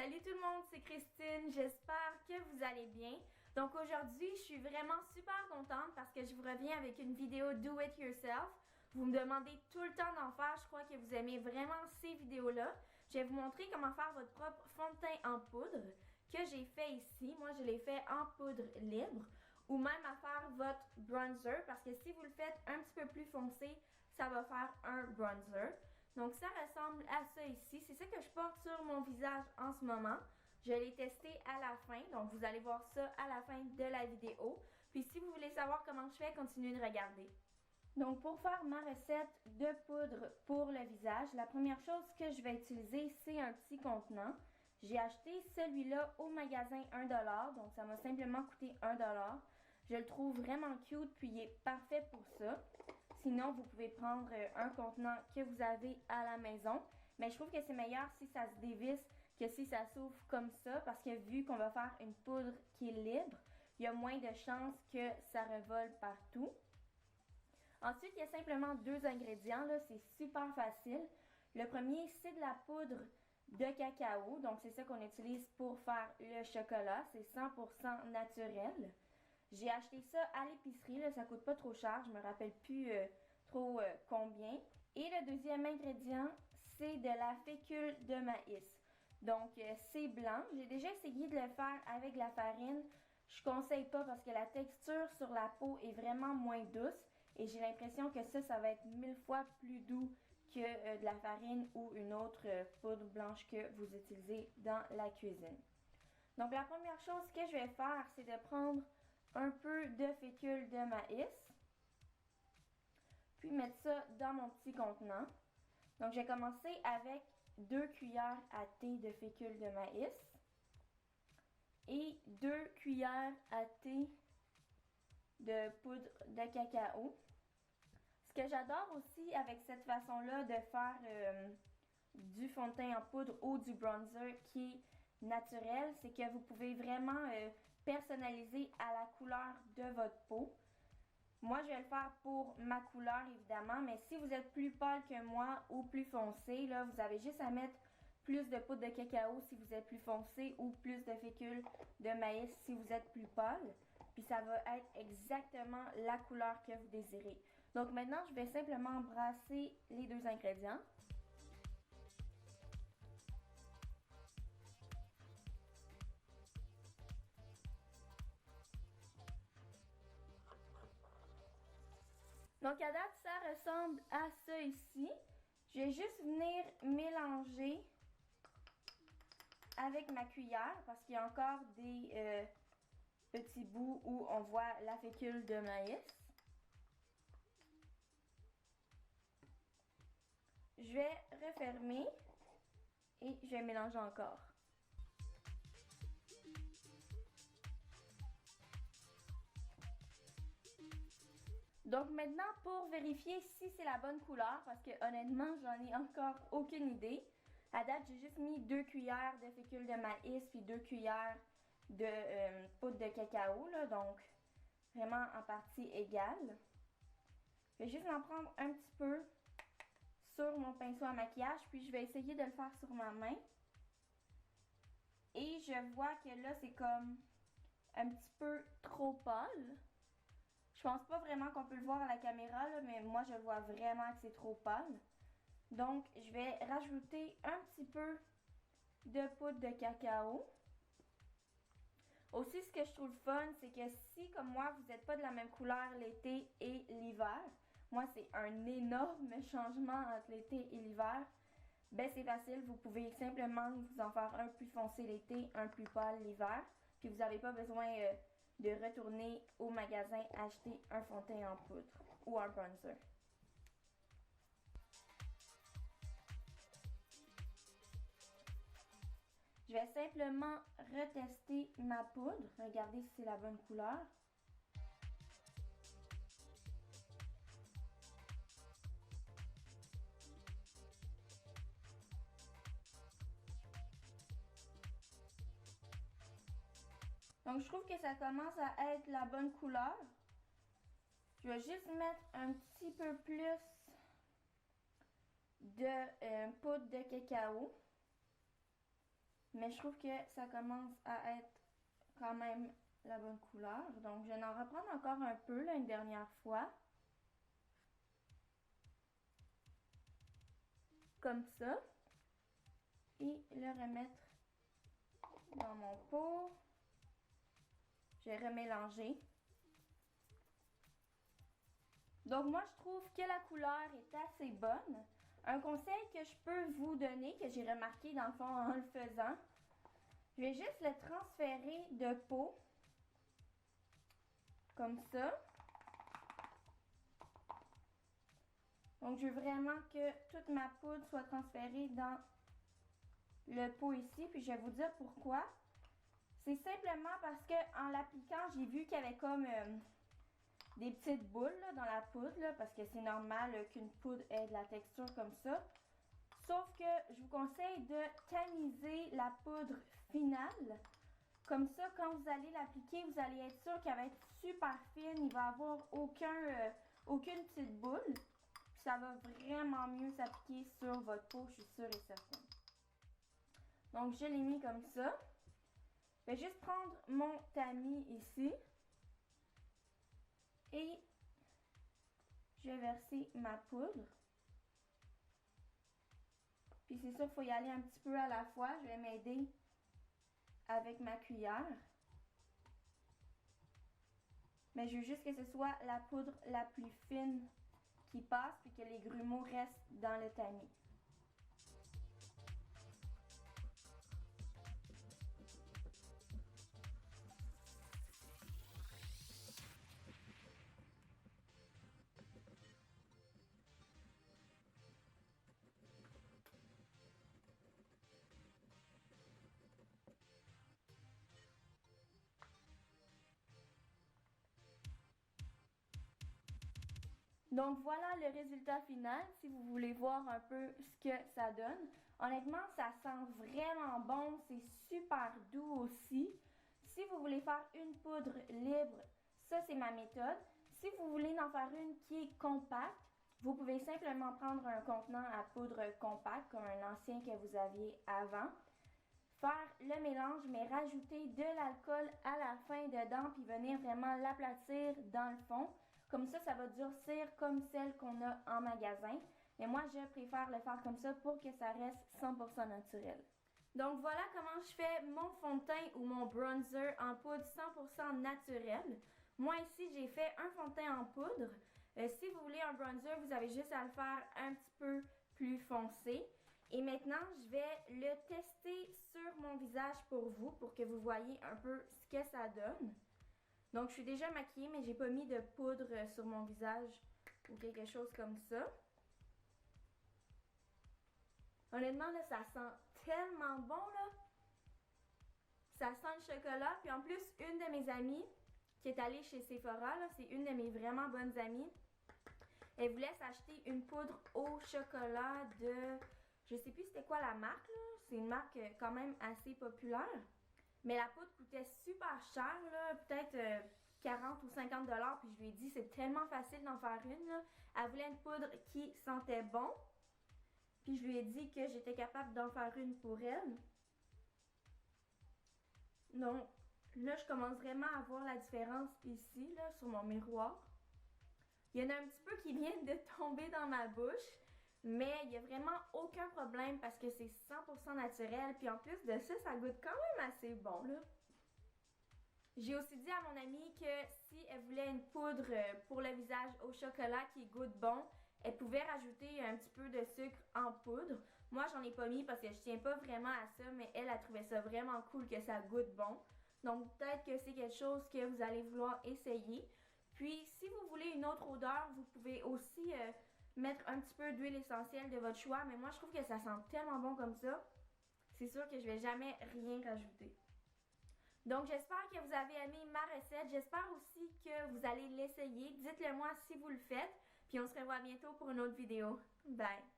Salut tout le monde, c'est Christine, j'espère que vous allez bien. Donc aujourd'hui, je suis vraiment super contente parce que je vous reviens avec une vidéo Do It Yourself. Vous me demandez tout le temps d'en faire, je crois que vous aimez vraiment ces vidéos-là. Je vais vous montrer comment faire votre propre fond de teint en poudre que j'ai fait ici. Moi, je l'ai fait en poudre libre ou même à faire votre bronzer parce que si vous le faites un petit peu plus foncé, ça va faire un bronzer. Donc ça ressemble à ça ici. C'est ça que je porte sur mon visage en ce moment. Je l'ai testé à la fin, donc vous allez voir ça à la fin de la vidéo. Puis si vous voulez savoir comment je fais, continuez de regarder. Donc pour faire ma recette de poudre pour le visage, la première chose que je vais utiliser, c'est un petit contenant. J'ai acheté celui-là au magasin 1$, donc ça m'a simplement coûté 1$. Je le trouve vraiment cute, puis il est parfait pour ça. Sinon, vous pouvez prendre un contenant que vous avez à la maison. Mais je trouve que c'est meilleur si ça se dévisse que si ça s'ouvre comme ça. Parce que vu qu'on va faire une poudre qui est libre, il y a moins de chances que ça revole partout. Ensuite, il y a simplement deux ingrédients. C'est super facile. Le premier, c'est de la poudre de cacao. Donc, c'est ça qu'on utilise pour faire le chocolat. C'est 100% naturel. J'ai acheté ça à l'épicerie, ça coûte pas trop cher, je me rappelle plus trop combien. Et le deuxième ingrédient, c'est de la fécule de maïs. Donc c'est blanc, j'ai déjà essayé de le faire avec la farine. Je conseille pas parce que la texture sur la peau est vraiment moins douce. Et j'ai l'impression que ça va être 1000 fois plus doux que de la farine ou une autre poudre blanche que vous utilisez dans la cuisine. Donc la première chose que je vais faire, c'est de prendre un peu de fécule de maïs, puis mettre ça dans mon petit contenant. Donc, je vais commencer avec 2 cuillères à thé de fécule de maïs et 2 cuillères à thé de poudre de cacao. Ce que j'adore aussi avec cette façon-là de faire du fond de teint en poudre ou du bronzer qui est naturel, c'est que vous pouvez vraiment personnaliser à la couleur de votre peau. Moi, je vais le faire pour ma couleur, évidemment, mais si vous êtes plus pâle que moi ou plus foncé, là, vous avez juste à mettre plus de poudre de cacao si vous êtes plus foncé ou plus de fécule de maïs si vous êtes plus pâle. Puis ça va être exactement la couleur que vous désirez. Donc maintenant, je vais simplement brasser les deux ingrédients. Donc à date, ça ressemble à ça ici. Je vais juste venir mélanger avec ma cuillère parce qu'il y a encore des petits bouts où on voit la fécule de maïs. Je vais refermer et je vais mélanger encore. Donc maintenant, pour vérifier si c'est la bonne couleur, parce que honnêtement, j'en ai encore aucune idée. À date, j'ai juste mis 2 cuillères de fécule de maïs puis 2 cuillères de poudre de cacao, là, donc vraiment en partie égale. Je vais juste en prendre un petit peu sur mon pinceau à maquillage, puis je vais essayer de le faire sur ma main. Et je vois que là, c'est comme un petit peu trop pâle. Je pense pas vraiment qu'on peut le voir à la caméra, là, mais moi, je vois vraiment que c'est trop pâle. Donc, je vais rajouter un petit peu de poudre de cacao. Aussi, ce que je trouve fun, c'est que si, comme moi, vous n'êtes pas de la même couleur l'été et l'hiver, moi, c'est un énorme changement entre l'été et l'hiver, ben c'est facile, vous pouvez simplement vous en faire un plus foncé l'été, un plus pâle l'hiver, puis vous n'avez pas besoin de retourner au magasin acheter un fond de teint en poudre ou un bronzer. Je vais simplement retester ma poudre, regarder si c'est la bonne couleur. Donc je trouve que ça commence à être la bonne couleur. Je vais juste mettre un petit peu plus de poudre de cacao. Mais je trouve que ça commence à être quand même la bonne couleur. Donc, je vais en reprendre encore un peu, là, une dernière fois. Comme ça. Et le remettre dans mon pot. Je vais remélanger. Donc, moi, je trouve que la couleur est assez bonne. Un conseil que je peux vous donner, que j'ai remarqué dans le fond en le faisant, je vais juste le transférer de pot, comme ça. Donc, je veux vraiment que toute ma poudre soit transférée dans le pot ici, puis je vais vous dire pourquoi. C'est simplement parce que en l'appliquant, j'ai vu qu'il y avait comme des petites boules là, dans la poudre, là, parce que c'est normal qu'une poudre ait de la texture comme ça. Sauf que je vous conseille de tamiser la poudre finale. Comme ça, quand vous allez l'appliquer, vous allez être sûr qu'elle va être super fine. Il va y avoir aucune petite boule. Puis ça va vraiment mieux s'appliquer sur votre peau, je suis sûre et certaine. Donc, je l'ai mis comme ça. Je vais juste prendre mon tamis ici. Et je vais verser ma poudre. Puis c'est sûr, il faut y aller un petit peu à la fois. Je vais m'aider avec ma cuillère. Mais je veux juste que ce soit la poudre la plus fine qui passe puis que les grumeaux restent dans le tamis. Donc voilà le résultat final, si vous voulez voir un peu ce que ça donne. Honnêtement, ça sent vraiment bon, c'est super doux aussi. Si vous voulez faire une poudre libre, ça c'est ma méthode. Si vous voulez en faire une qui est compacte, vous pouvez simplement prendre un contenant à poudre compacte, comme un ancien que vous aviez avant. Faire le mélange, mais rajouter de l'alcool à la fin dedans, puis venir vraiment l'aplatir dans le fond. Comme ça va durcir comme celle qu'on a en magasin. Mais moi, je préfère le faire comme ça pour que ça reste 100% naturel. Donc voilà comment je fais mon fond de teint ou mon bronzer en poudre 100% naturel. Moi ici, j'ai fait un fond de teint en poudre. Si vous voulez un bronzer, vous avez juste à le faire un petit peu plus foncé. Et maintenant, je vais le tester sur mon visage pour vous, pour que vous voyez un peu ce que ça donne. Donc, je suis déjà maquillée, mais j'ai pas mis de poudre sur mon visage ou quelque chose comme ça. Honnêtement, là, ça sent tellement bon, là. Ça sent le chocolat. Puis en plus, une de mes amies qui est allée chez Sephora, là, c'est une de mes vraiment bonnes amies. Elle voulait s'acheter une poudre au chocolat de... Je sais plus c'était quoi la marque, là. C'est une marque quand même assez populaire. Mais la poudre coûtait super cher, là, peut-être 40 ou 50 $. Puis je lui ai dit, c'est tellement facile d'en faire une, là. Elle voulait une poudre qui sentait bon. Puis je lui ai dit que j'étais capable d'en faire une pour elle. Donc, là, je commence vraiment à voir la différence ici, là, sur mon miroir. Il y en a un petit peu qui viennent de tomber dans ma bouche. Mais il n'y a vraiment aucun problème parce que c'est 100% naturel. Puis en plus de ça, ça goûte quand même assez bon, là. J'ai aussi dit à mon amie que si elle voulait une poudre pour le visage au chocolat qui goûte bon, elle pouvait rajouter un petit peu de sucre en poudre. Moi, j'en ai pas mis parce que je tiens pas vraiment à ça, mais elle a trouvé ça vraiment cool que ça goûte bon. Donc peut-être que c'est quelque chose que vous allez vouloir essayer. Puis si vous voulez une autre odeur, vous pouvez aussi... mettre un petit peu d'huile essentielle de votre choix, mais moi je trouve que ça sent tellement bon comme ça. C'est sûr que je vais jamais rien rajouter. Donc j'espère que vous avez aimé ma recette. J'espère aussi que vous allez l'essayer. Dites-le moi si vous le faites. Puis on se revoit bientôt pour une autre vidéo. Bye!